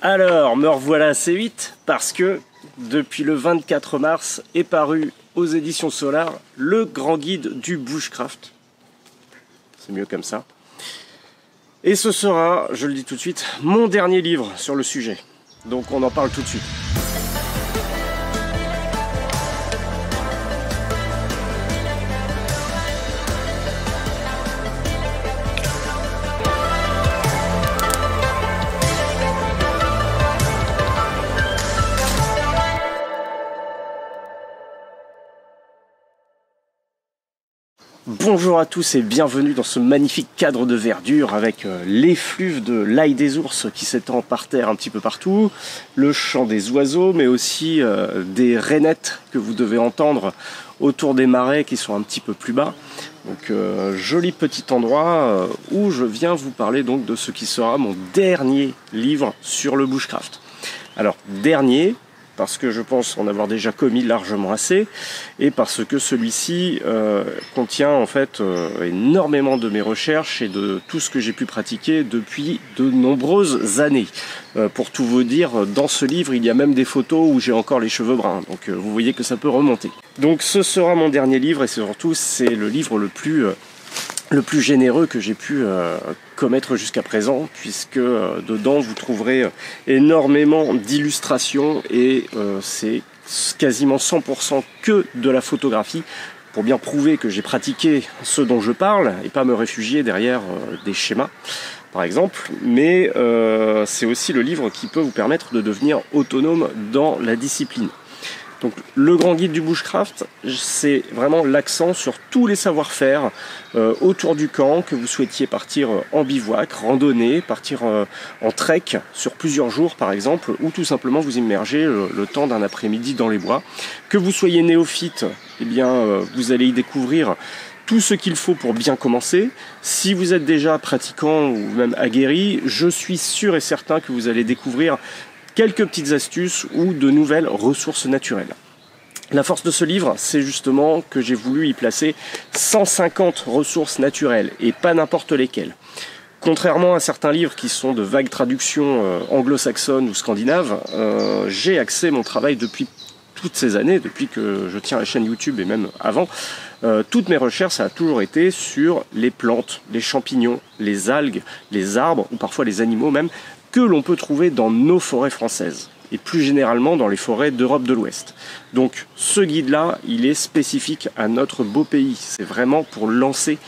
Alors, me revoilà assez vite parce que depuis le 24 mars est paru aux éditions Solar le grand guide du bushcraft. C'est mieux comme ça. Et ce sera, je le dis tout de suite, mon dernier livre sur le sujet. Donc on en parle tout de suite. Bonjour à tous et bienvenue dans ce magnifique cadre de verdure avec l'effluve de l'ail des ours qui s'étend par terre un petit peu partout, le chant des oiseaux mais aussi des rainettes que vous devez entendre autour des marais qui sont un petit peu plus bas. Donc joli petit endroit où je viens vous parler donc de ce qui sera mon dernier livre sur le bushcraft. Alors dernier, parce que je pense en avoir déjà commis largement assez, et parce que celui-ci contient en fait énormément de mes recherches et de tout ce que j'ai pu pratiquer depuis de nombreuses années. Pour tout vous dire, dans ce livre, il y a même des photos où j'ai encore les cheveux bruns, donc vous voyez que ça peut remonter. Donc ce sera mon dernier livre, et surtout c'est le livre le plus généreux que j'ai pu commettre jusqu'à présent, puisque dedans vous trouverez énormément d'illustrations et c'est quasiment 100% que de la photographie pour bien prouver que j'ai pratiqué ce dont je parle et pas me réfugier derrière des schémas par exemple, mais c'est aussi le livre qui peut vous permettre de devenir autonome dans la discipline. Donc le grand guide du bushcraft, c'est vraiment l'accent sur tous les savoir-faire autour du camp, que vous souhaitiez partir en bivouac, randonner, partir en trek sur plusieurs jours par exemple, ou tout simplement vous immerger le temps d'un après-midi dans les bois. Que vous soyez néophyte, eh bien vous allez y découvrir tout ce qu'il faut pour bien commencer. Si vous êtes déjà pratiquant ou même aguerri, je suis sûr et certain que vous allez découvrir quelques petites astuces ou de nouvelles ressources naturelles. La force de ce livre, c'est justement que j'ai voulu y placer 150 ressources naturelles et pas n'importe lesquelles. Contrairement à certains livres qui sont de vagues traductions anglo-saxonnes ou scandinaves, j'ai axé mon travail depuis toutes ces années, depuis que je tiens la chaîne YouTube et même avant, toutes mes recherches, ça a toujours été sur les plantes, les champignons, les algues, les arbres ou parfois les animaux même, que l'on peut trouver dans nos forêts françaises et plus généralement dans les forêts d'Europe de l'Ouest. Donc ce guide-là, il est spécifique à notre beau pays. C'est vraiment pour lancer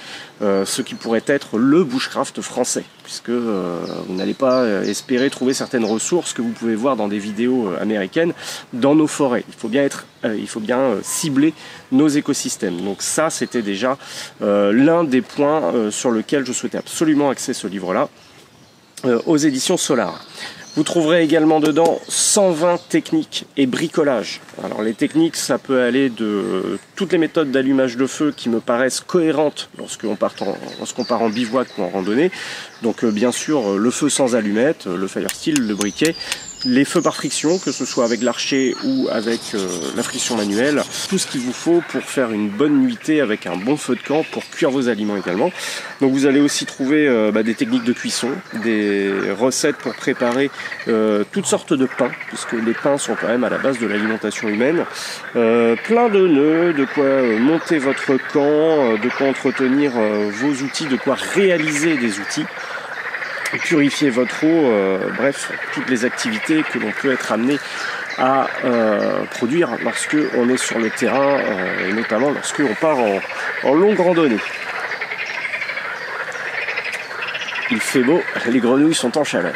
ce qui pourrait être le bushcraft français, puisque vous n'allez pas espérer trouver certaines ressources que vous pouvez voir dans des vidéos américaines dans nos forêts. Il faut bien cibler nos écosystèmes. Donc ça, c'était déjà l'un des points sur lequel je souhaitais absolument axer ce livre-là. Aux éditions Solar. Vous trouverez également dedans 120 techniques et bricolages. Alors les techniques, ça peut aller de toutes les méthodes d'allumage de feu qui me paraissent cohérentes lorsqu'on part en bivouac ou en randonnée. Donc bien sûr, le feu sans allumette, le fire steel, le briquet, les feux par friction, que ce soit avec l'archet ou avec la friction manuelle, tout ce qu'il vous faut pour faire une bonne nuitée avec un bon feu de camp pour cuire vos aliments également. Donc vous allez aussi trouver des techniques de cuisson, des recettes pour préparer toutes sortes de pains, puisque les pains sont quand même à la base de l'alimentation humaine. Plein de nœuds, de quoi monter votre camp, de quoi entretenir vos outils, de quoi réaliser des outils. Purifier votre eau, bref, toutes les activités que l'on peut être amené à produire lorsque on est sur le terrain et notamment lorsque on part en longue randonnée. Il fait beau, les grenouilles sont en chaleur.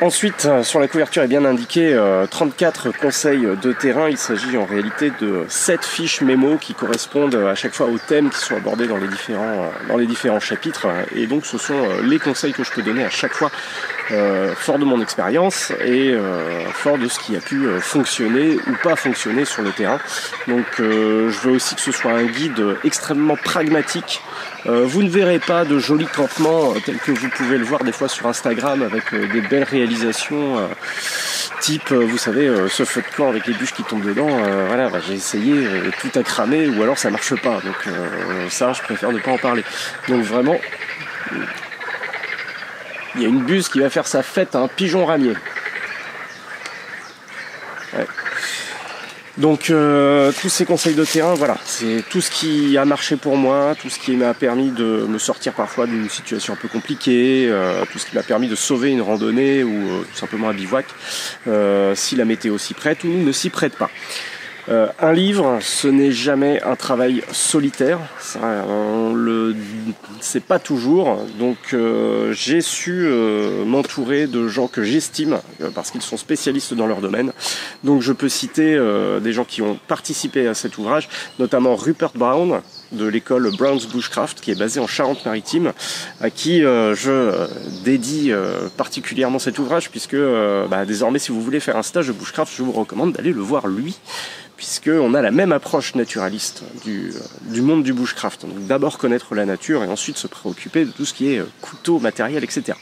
Ensuite, sur la couverture est bien indiqué 34 conseils de terrain. Il s'agit en réalité de 7 fiches mémo qui correspondent à chaque fois aux thèmes qui sont abordés dans les différents chapitres. Et donc ce sont les conseils que je peux donner à chaque fois, fort de mon expérience et fort de ce qui a pu fonctionner ou pas fonctionner sur le terrain. Donc je veux aussi que ce soit un guide extrêmement pragmatique. Vous ne verrez pas de jolis campements tels que vous pouvez le voir des fois sur Instagram avec des belles réalisations type, vous savez, ce feu de camp avec les bûches qui tombent dedans. Voilà, j'ai essayé, tout a cramé ou alors ça marche pas. Donc ça, je préfère ne pas en parler. Donc vraiment, Il y a une buse qui va faire sa fête à un pigeon ramier. Ouais. Donc tous ces conseils de terrain, voilà, c'est tout ce qui a marché pour moi, tout ce qui m'a permis de me sortir parfois d'une situation un peu compliquée, tout ce qui m'a permis de sauver une randonnée ou tout simplement un bivouac, si la météo s'y prête ou ne s'y prête pas. Un livre, ce n'est jamais un travail solitaire, c'est pas toujours, donc j'ai su m'entourer de gens que j'estime, parce qu'ils sont spécialistes dans leur domaine. Donc je peux citer des gens qui ont participé à cet ouvrage, notamment Rupert Brown, de l'école Brown's Bushcraft, qui est basée en Charente-Maritime, à qui je dédie particulièrement cet ouvrage, puisque désormais, si vous voulez faire un stage de bushcraft, je vous recommande d'aller le voir lui, puisqu'on a la même approche naturaliste du monde du bushcraft. Donc d'abord connaître la nature et ensuite se préoccuper de tout ce qui est couteau, matériel, etc.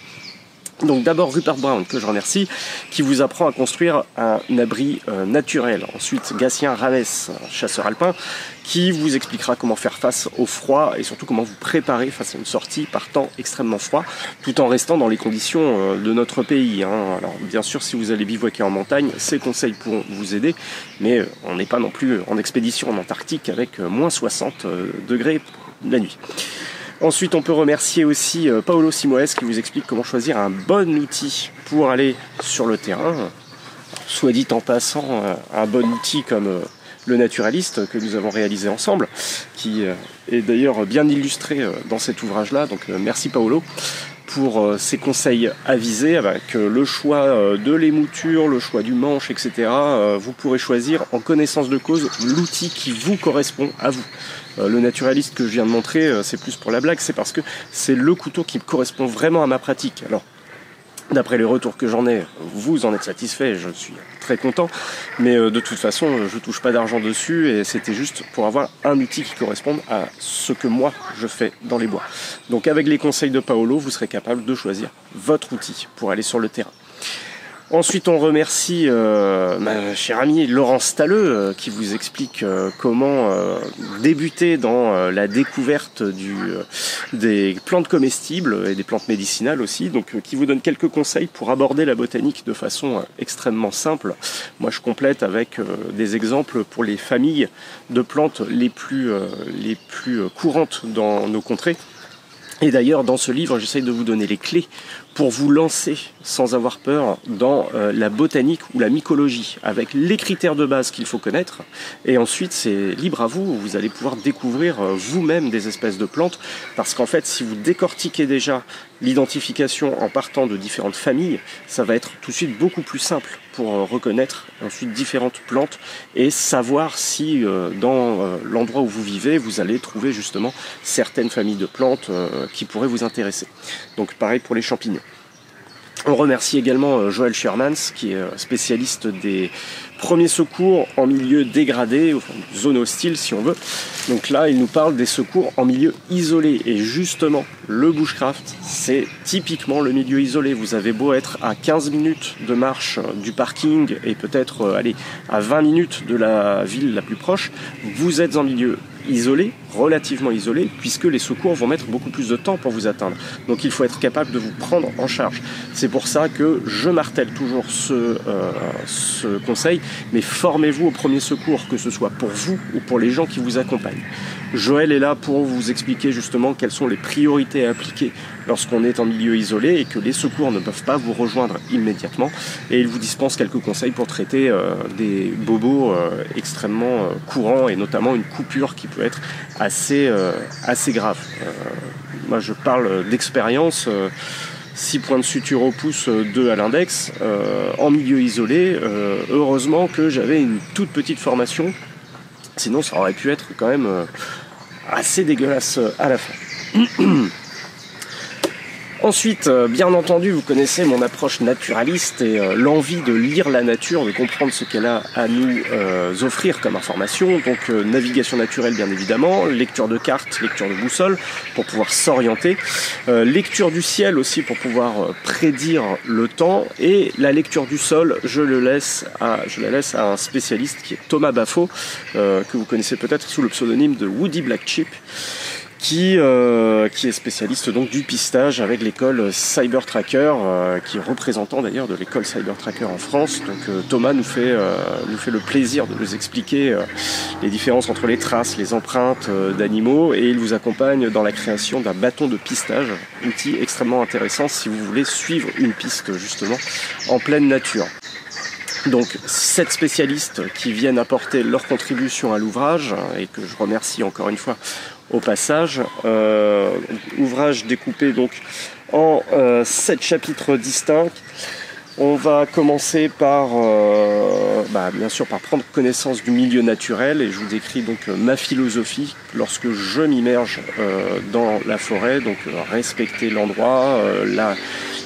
Donc d'abord Rupert Brown, que je remercie, qui vous apprend à construire un abri naturel. Ensuite Gatien Rames, chasseur alpin, qui vous expliquera comment faire face au froid et surtout comment vous préparer face à une sortie par temps extrêmement froid, tout en restant dans les conditions de notre pays. Alors bien sûr, si vous allez bivouaquer en montagne, ces conseils pourront vous aider, mais on n'est pas non plus en expédition en Antarctique avec moins 60 degrés la nuit. Ensuite, on peut remercier aussi Paolo Simoes qui vous explique comment choisir un bon outil pour aller sur le terrain. Soit dit en passant, un bon outil comme le naturaliste que nous avons réalisé ensemble, qui est d'ailleurs bien illustré dans cet ouvrage-là. Donc merci Paolo pour ses conseils avisés avec le choix de l'émouture, le choix du manche, etc. Vous pourrez choisir en connaissance de cause l'outil qui vous correspond à vous. Le naturaliste que je viens de montrer, c'est plus pour la blague, c'est parce que c'est le couteau qui correspond vraiment à ma pratique. Alors, d'après les retours que j'en ai, vous en êtes satisfait, je suis très content, mais de toute façon, je touche pas d'argent dessus et c'était juste pour avoir un outil qui corresponde à ce que moi je fais dans les bois. Donc avec les conseils de Paolo, vous serez capable de choisir votre outil pour aller sur le terrain. Ensuite, on remercie ma chère amie Laurence Stalleux qui vous explique comment débuter dans la découverte des plantes comestibles et des plantes médicinales aussi, donc qui vous donne quelques conseils pour aborder la botanique de façon extrêmement simple. Moi, je complète avec des exemples pour les familles de plantes les plus courantes dans nos contrées. Et d'ailleurs, dans ce livre, j'essaye de vous donner les clés pour vous lancer sans avoir peur dans la botanique ou la mycologie, avec les critères de base qu'il faut connaître. Et ensuite, c'est libre à vous, vous allez pouvoir découvrir vous-même des espèces de plantes, parce qu'en fait, si vous décortiquez déjà l'identification en partant de différentes familles, ça va être tout de suite beaucoup plus simple pour reconnaître ensuite différentes plantes et savoir si dans l'endroit où vous vivez, vous allez trouver justement certaines familles de plantes qui pourraient vous intéresser. Donc pareil pour les champignons. On remercie également Joël Shermans, qui est spécialiste des premiers secours en milieu dégradé, enfin, zone hostile si on veut. Donc là, il nous parle des secours en milieu isolé. Et justement, le bushcraft, c'est typiquement le milieu isolé. Vous avez beau être à 15 minutes de marche du parking et peut-être à 20 minutes de la ville la plus proche, vous êtes en milieu isolé, relativement isolé, puisque les secours vont mettre beaucoup plus de temps pour vous atteindre. Donc il faut être capable de vous prendre en charge. C'est pour ça que je martèle toujours ce conseil, mais formez-vous au premier secours, que ce soit pour vous ou pour les gens qui vous accompagnent. Joël est là pour vous expliquer justement quelles sont les priorités à appliquer lorsqu'on est en milieu isolé et que les secours ne peuvent pas vous rejoindre immédiatement. Et il vous dispense quelques conseils pour traiter des bobos extrêmement courants et notamment une coupure qui peut être assez grave. Moi je parle d'expérience. 6 points de suture au pouce, 2 à l'index, en milieu isolé. Heureusement que j'avais une toute petite formation, sinon ça aurait pu être quand même assez dégueulasse à la fin. Ensuite, bien entendu, vous connaissez mon approche naturaliste et l'envie de lire la nature, de comprendre ce qu'elle a à nous offrir comme information. Donc navigation naturelle bien évidemment, lecture de cartes, lecture de boussole pour pouvoir s'orienter, lecture du ciel aussi pour pouvoir prédire le temps, et la lecture du sol, je la laisse à un spécialiste qui est Thomas Baffo, que vous connaissez peut-être sous le pseudonyme de Woody Black Chip, qui est spécialiste donc du pistage avec l'école Cyber Tracker, qui est représentant d'ailleurs de l'école Cyber Tracker en France. Donc Thomas nous fait le plaisir de nous expliquer les différences entre les traces, les empreintes d'animaux, et il vous accompagne dans la création d'un bâton de pistage, outil extrêmement intéressant si vous voulez suivre une piste justement en pleine nature. Donc 7 spécialistes qui viennent apporter leur contribution à l'ouvrage, et que je remercie encore une fois au passage. Ouvrage découpé donc en 7 chapitres distincts. On va commencer par, bien sûr, par prendre connaissance du milieu naturel, et je vous décris donc ma philosophie lorsque je m'immerge dans la forêt. Donc respecter l'endroit,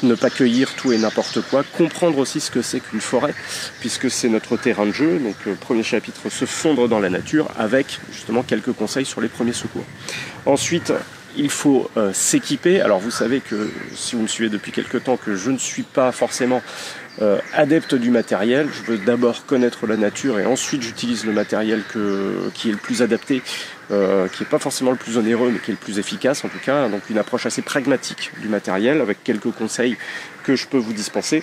ne pas cueillir tout et n'importe quoi, comprendre aussi ce que c'est qu'une forêt, puisque c'est notre terrain de jeu. Donc premier chapitre, se fondre dans la nature, avec justement quelques conseils sur les premiers secours. Ensuite, il faut s'équiper. Alors vous savez que si vous me suivez depuis quelques temps, que je ne suis pas forcément adepte du matériel. Je veux d'abord connaître la nature, et ensuite j'utilise le matériel qui est le plus adapté, qui n'est pas forcément le plus onéreux, mais qui est le plus efficace en tout cas. Donc une approche assez pragmatique du matériel, avec quelques conseils que je peux vous dispenser.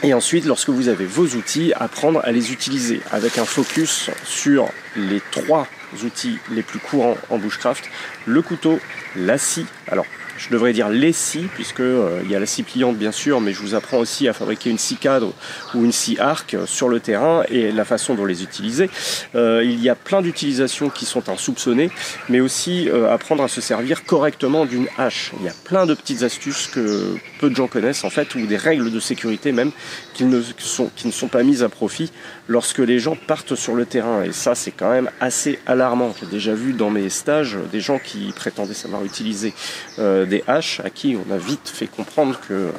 Et ensuite, lorsque vous avez vos outils, apprendre à les utiliser avec un focus sur les 3 outils les plus courants en bushcraft: le couteau, la scie. Alors, je devrais dire les scies, puisque il y a la scie pliante bien sûr, mais je vous apprends aussi à fabriquer une scie cadre ou une scie arc sur le terrain, et la façon dont les utiliser. Il y a plein d'utilisations qui sont insoupçonnées, mais aussi apprendre à se servir correctement d'une hache. Il y a plein de petites astuces que peu de gens connaissent en fait, ou des règles de sécurité même qui ne sont pas mises à profit lorsque les gens partent sur le terrain, et ça c'est quand même assez alarmant. J'ai déjà vu dans mes stages des gens qui prétendaient savoir utiliser des haches, à qui on a vite fait comprendre que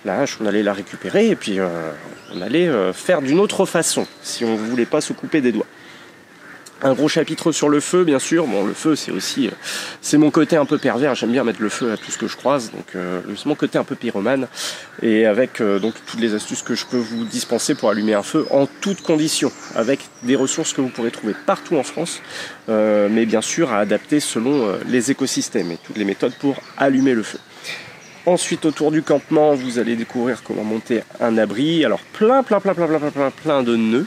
la hache, on allait la récupérer et puis on allait faire d'une autre façon si on ne voulait pas se couper des doigts. Un gros chapitre sur le feu, bien sûr. Bon, le feu, c'est mon côté un peu pervers. J'aime bien mettre le feu à tout ce que je croise. Donc, c'est mon côté un peu pyromane. Et avec donc toutes les astuces que je peux vous dispenser pour allumer un feu en toutes conditions, avec des ressources que vous pourrez trouver partout en France, mais bien sûr à adapter selon les écosystèmes et toutes les méthodes pour allumer le feu. Ensuite, autour du campement, vous allez découvrir comment monter un abri. Alors, plein de nœuds,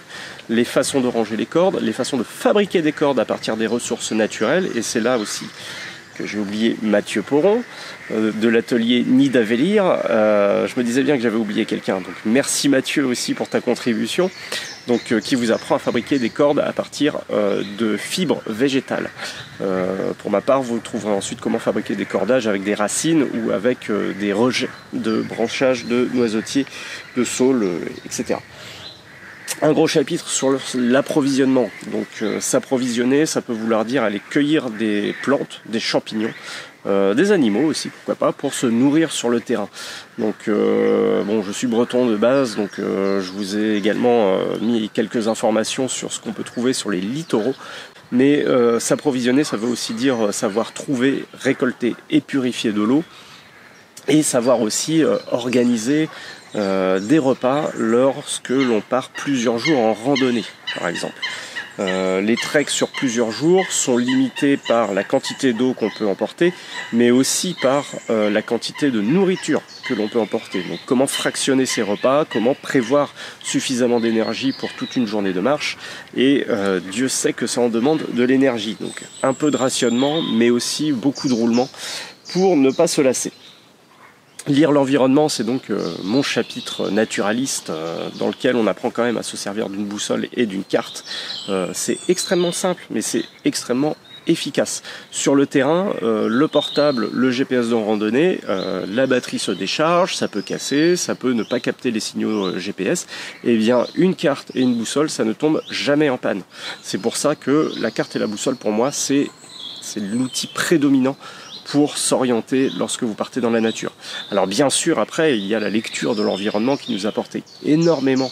les façons de ranger les cordes, les façons de fabriquer des cordes à partir des ressources naturelles. Et c'est là aussi que j'ai oublié Mathieu Poron, de l'atelier Nid d'Avélir. Je me disais bien que j'avais oublié quelqu'un. Donc, merci Mathieu aussi pour ta contribution. Donc, qui vous apprend à fabriquer des cordes à partir de fibres végétales. Pour ma part, vous trouverez ensuite comment fabriquer des cordages avec des racines ou avec des rejets de branchages de noisetiers, de saules, etc. Un gros chapitre sur l'approvisionnement. Donc s'approvisionner, ça peut vouloir dire aller cueillir des plantes, des champignons, des animaux aussi, pourquoi pas, pour se nourrir sur le terrain. Donc je suis breton de base, donc je vous ai également mis quelques informations sur ce qu'on peut trouver sur les littoraux. Mais s'approvisionner, ça veut aussi dire savoir trouver, récolter et purifier de l'eau, et savoir aussi organiser des repas lorsque l'on part plusieurs jours en randonnée, par exemple. Les treks sur plusieurs jours sont limités par la quantité d'eau qu'on peut emporter, mais aussi par la quantité de nourriture que l'on peut emporter. Donc comment fractionner ces repas, comment prévoir suffisamment d'énergie pour toute une journée de marche, et Dieu sait que ça en demande de l'énergie. Donc un peu de rationnement, mais aussi beaucoup de roulement pour ne pas se lasser. Lire l'environnement, c'est donc mon chapitre naturaliste dans lequel on apprend quand même à se servir d'une boussole et d'une carte. C'est extrêmement simple, mais c'est extrêmement efficace. Sur le terrain, le portable, le GPS de randonnée, la batterie se décharge, ça peut casser, ça peut ne pas capter les signaux GPS. Et bien, une carte et une boussole, ça ne tombe jamais en panne. C'est pour ça que la carte et la boussole, pour moi, c'est l'outil prédominant pour s'orienter lorsque vous partez dans la nature. Alors bien sûr, après, il y a la lecture de l'environnement qui nous apporte énormément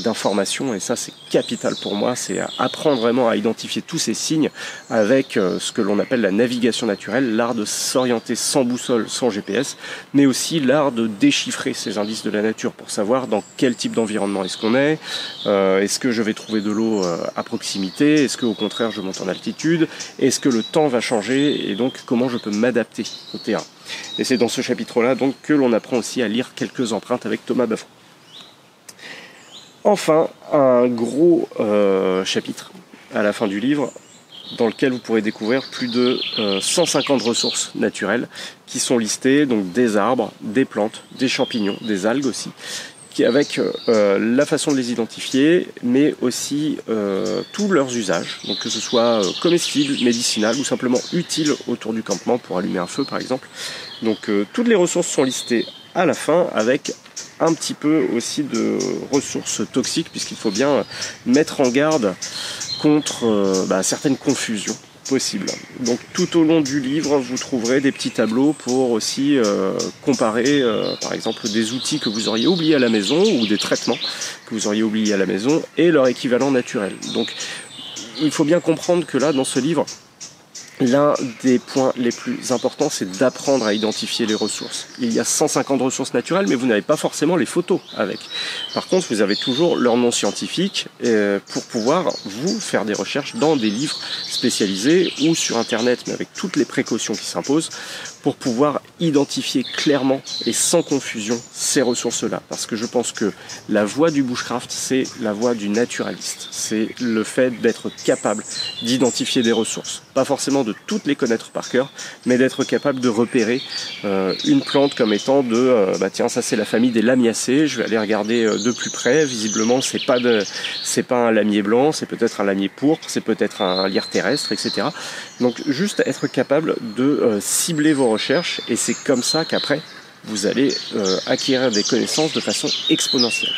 d'informations, et ça c'est capital pour moi, c'est apprendre vraiment à identifier tous ces signes avec ce que l'on appelle la navigation naturelle, l'art de s'orienter sans boussole, sans GPS, mais aussi l'art de déchiffrer ces indices de la nature pour savoir dans quel type d'environnement est-ce qu'on est-ce que je vais trouver de l'eau à proximité, est-ce qu'au contraire je monte en altitude, est-ce que le temps va changer, et donc comment je peux m'adapter au terrain. Et c'est dans ce chapitre-là donc que l'on apprend aussi à lire quelques empreintes avec Thomas Buffon. Enfin, un gros chapitre à la fin du livre dans lequel vous pourrez découvrir plus de 150 ressources naturelles qui sont listées, donc des arbres, des plantes, des champignons, des algues aussi, avec la façon de les identifier, mais aussi tous leurs usages, donc que ce soit comestible, médicinal ou simplement utile autour du campement pour allumer un feu par exemple. Donc toutes les ressources sont listées à la fin avec un petit peu aussi de ressources toxiques, puisqu'il faut bien mettre en garde contre certaines confusions possibles. Donc tout au long du livre, vous trouverez des petits tableaux pour aussi comparer par exemple des outils que vous auriez oubliés à la maison ou des traitements que vous auriez oubliés à la maison et leur équivalent naturel. Donc il faut bien comprendre que là, dans ce livre, l'un des points les plus importants, c'est d'apprendre à identifier les ressources. Il y a 150 ressources naturelles, mais vous n'avez pas forcément les photos avec. Par contre, vous avez toujours leur nom scientifique pour pouvoir vous faire des recherches dans des livres spécialisés ou sur Internet, mais avec toutes les précautions qui s'imposent, pour pouvoir identifier clairement et sans confusion ces ressources-là. Parce que je pense que la voie du bushcraft, c'est la voie du naturaliste. C'est le fait d'être capable d'identifier des ressources. Pas forcément de toutes les connaître par cœur, mais d'être capable de repérer une plante comme étant tiens, ça c'est la famille des lamiacées, je vais aller regarder de plus près. Visiblement, c'est pas un lamier blanc, c'est peut-être un lamier pourpre, c'est peut-être un lierre terrestre, etc. Donc juste être capable de cibler vos recherches, et c'est comme ça qu'après vous allez acquérir des connaissances de façon exponentielle.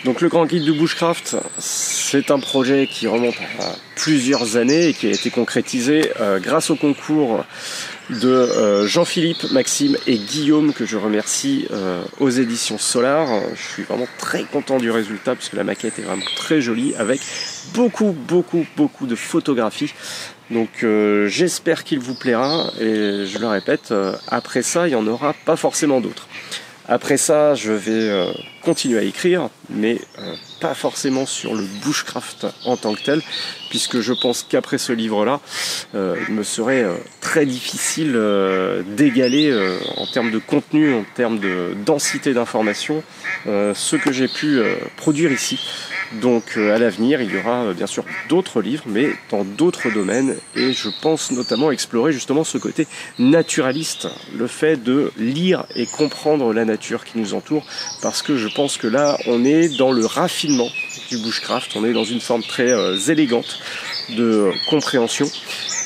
Donc le Grand Guide du Bushcraft, c'est un projet qui remonte à plusieurs années et qui a été concrétisé grâce au concours de Jean-Philippe, Maxime et Guillaume, que je remercie aux éditions Solar. Je suis vraiment très content du résultat puisque la maquette est vraiment très jolie avec beaucoup de photographies. Donc j'espère qu'il vous plaira, et je le répète, après ça il n'y en aura pas forcément d'autres. Après ça, je vais continuer à écrire, mais pas forcément sur le bushcraft en tant que tel, puisque je pense qu'après ce livre-là, il me serait très difficile d'égaler en termes de contenu, en termes de densité d'information, ce que j'ai pu produire ici. Donc à l'avenir, il y aura bien sûr d'autres livres, mais dans d'autres domaines, et je pense notamment explorer justement ce côté naturaliste, le fait de lire et comprendre la nature qui nous entoure, parce que je pense que là, on est dans le raffinement du bushcraft, on est dans une forme très élégante de compréhension,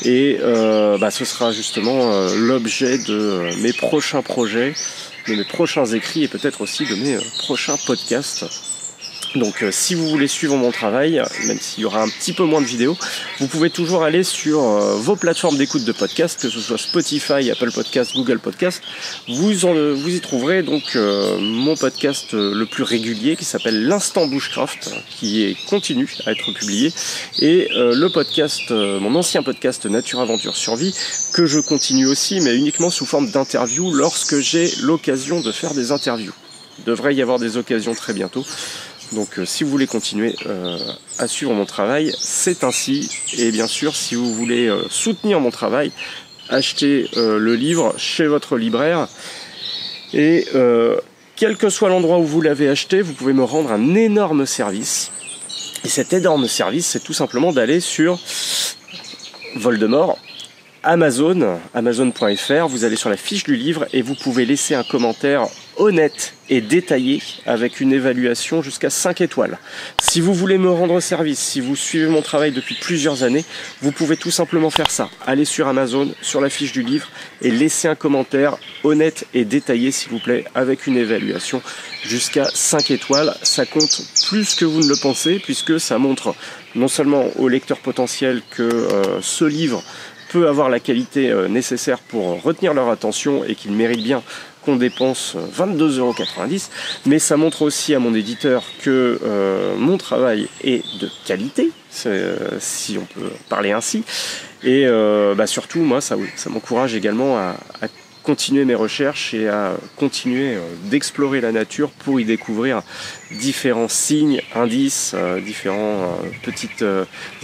et ce sera justement l'objet de mes prochains projets, de mes prochains écrits, et peut-être aussi de mes prochains podcasts. Donc si vous voulez suivre mon travail, même s'il y aura un petit peu moins de vidéos, vous pouvez toujours aller sur vos plateformes d'écoute de podcast, que ce soit Spotify, Apple Podcast, Google Podcast. Vous y trouverez donc mon podcast le plus régulier qui s'appelle l'Instant Bushcraft, qui continue à être publié, et le podcast, mon ancien podcast Nature Aventure Survie, que je continue aussi, mais uniquement sous forme d'interview lorsque j'ai l'occasion de faire des interviews. Il devrait y avoir des occasions très bientôt. Donc si vous voulez continuer à suivre mon travail, c'est ainsi. Et bien sûr, si vous voulez soutenir mon travail, achetez le livre chez votre libraire. Et quel que soit l'endroit où vous l'avez acheté, vous pouvez me rendre un énorme service. Et cet énorme service, c'est tout simplement d'aller sur Voldemort, Amazon.fr, vous allez sur la fiche du livre et vous pouvez laisser un commentaire honnête et détaillé avec une évaluation jusqu'à 5 étoiles. Si vous voulez me rendre service, si vous suivez mon travail depuis plusieurs années, vous pouvez tout simplement faire ça. Allez sur Amazon, sur la fiche du livre et laissez un commentaire honnête et détaillé s'il vous plaît, avec une évaluation jusqu'à 5 étoiles. Ça compte plus que vous ne le pensez, puisque ça montre non seulement aux lecteurs potentiels que ce livre peut avoir la qualité nécessaire pour retenir leur attention et qu'ils méritent bien qu'on dépense 22,90 €, mais ça montre aussi à mon éditeur que mon travail est de qualité, si on peut parler ainsi, et surtout moi ça m'encourage également à continuer mes recherches et à continuer d'explorer la nature pour y découvrir différents signes, indices, différentes petites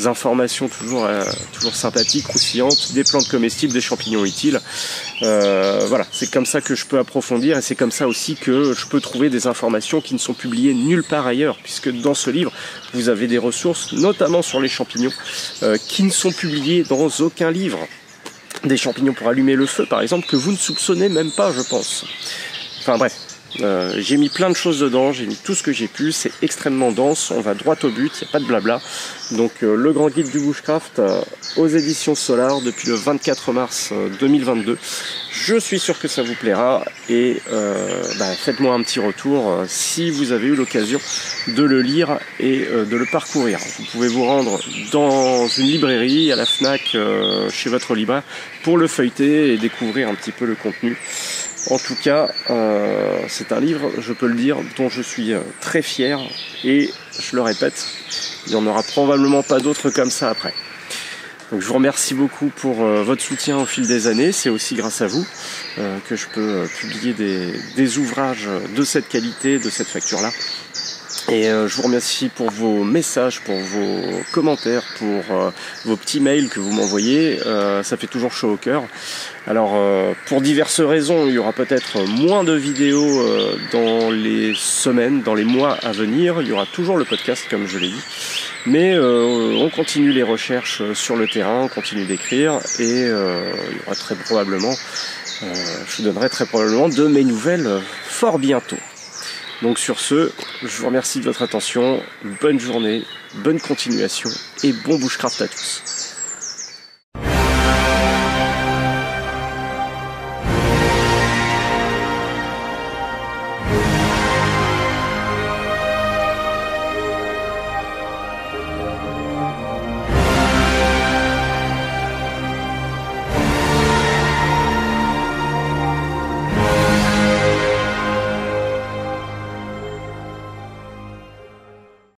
informations toujours sympathiques, croustillantes, des plantes comestibles, des champignons utiles. Voilà, c'est comme ça que je peux approfondir et c'est comme ça aussi que je peux trouver des informations qui ne sont publiées nulle part ailleurs, puisque dans ce livre, vous avez des ressources, notamment sur les champignons, qui ne sont publiées dans aucun livre. Des champignons pour allumer le feu, par exemple, que vous ne soupçonnez même pas, je pense. Enfin bref, j'ai mis plein de choses dedans, j'ai mis tout ce que j'ai pu, c'est extrêmement dense, on va droit au but, il n'y a pas de blabla. Donc le grand guide du bushcraft aux éditions Solar depuis le 24 mars 2022. Je suis sûr que ça vous plaira et faites-moi un petit retour si vous avez eu l'occasion de le lire et de le parcourir. Vous pouvez vous rendre dans une librairie, à la FNAC, chez votre libraire, pour le feuilleter et découvrir un petit peu le contenu. En tout cas, c'est un livre, je peux le dire, dont je suis très fier et je le répète, il n'y en aura probablement pas d'autres comme ça après. Donc je vous remercie beaucoup pour votre soutien au fil des années. C'est aussi grâce à vous que je peux publier des ouvrages de cette qualité, de cette facture-là. Et je vous remercie pour vos messages, pour vos commentaires, pour vos petits mails que vous m'envoyez. Ça fait toujours chaud au cœur. Alors pour diverses raisons, il y aura peut-être moins de vidéos dans les semaines, dans les mois à venir. Il y aura toujours le podcast comme je l'ai dit. Mais on continue les recherches sur le terrain, on continue d'écrire et il y aura très probablement, je vous donnerai très probablement de mes nouvelles fort bientôt. Donc sur ce, je vous remercie de votre attention, bonne journée, bonne continuation et bon bushcraft à tous.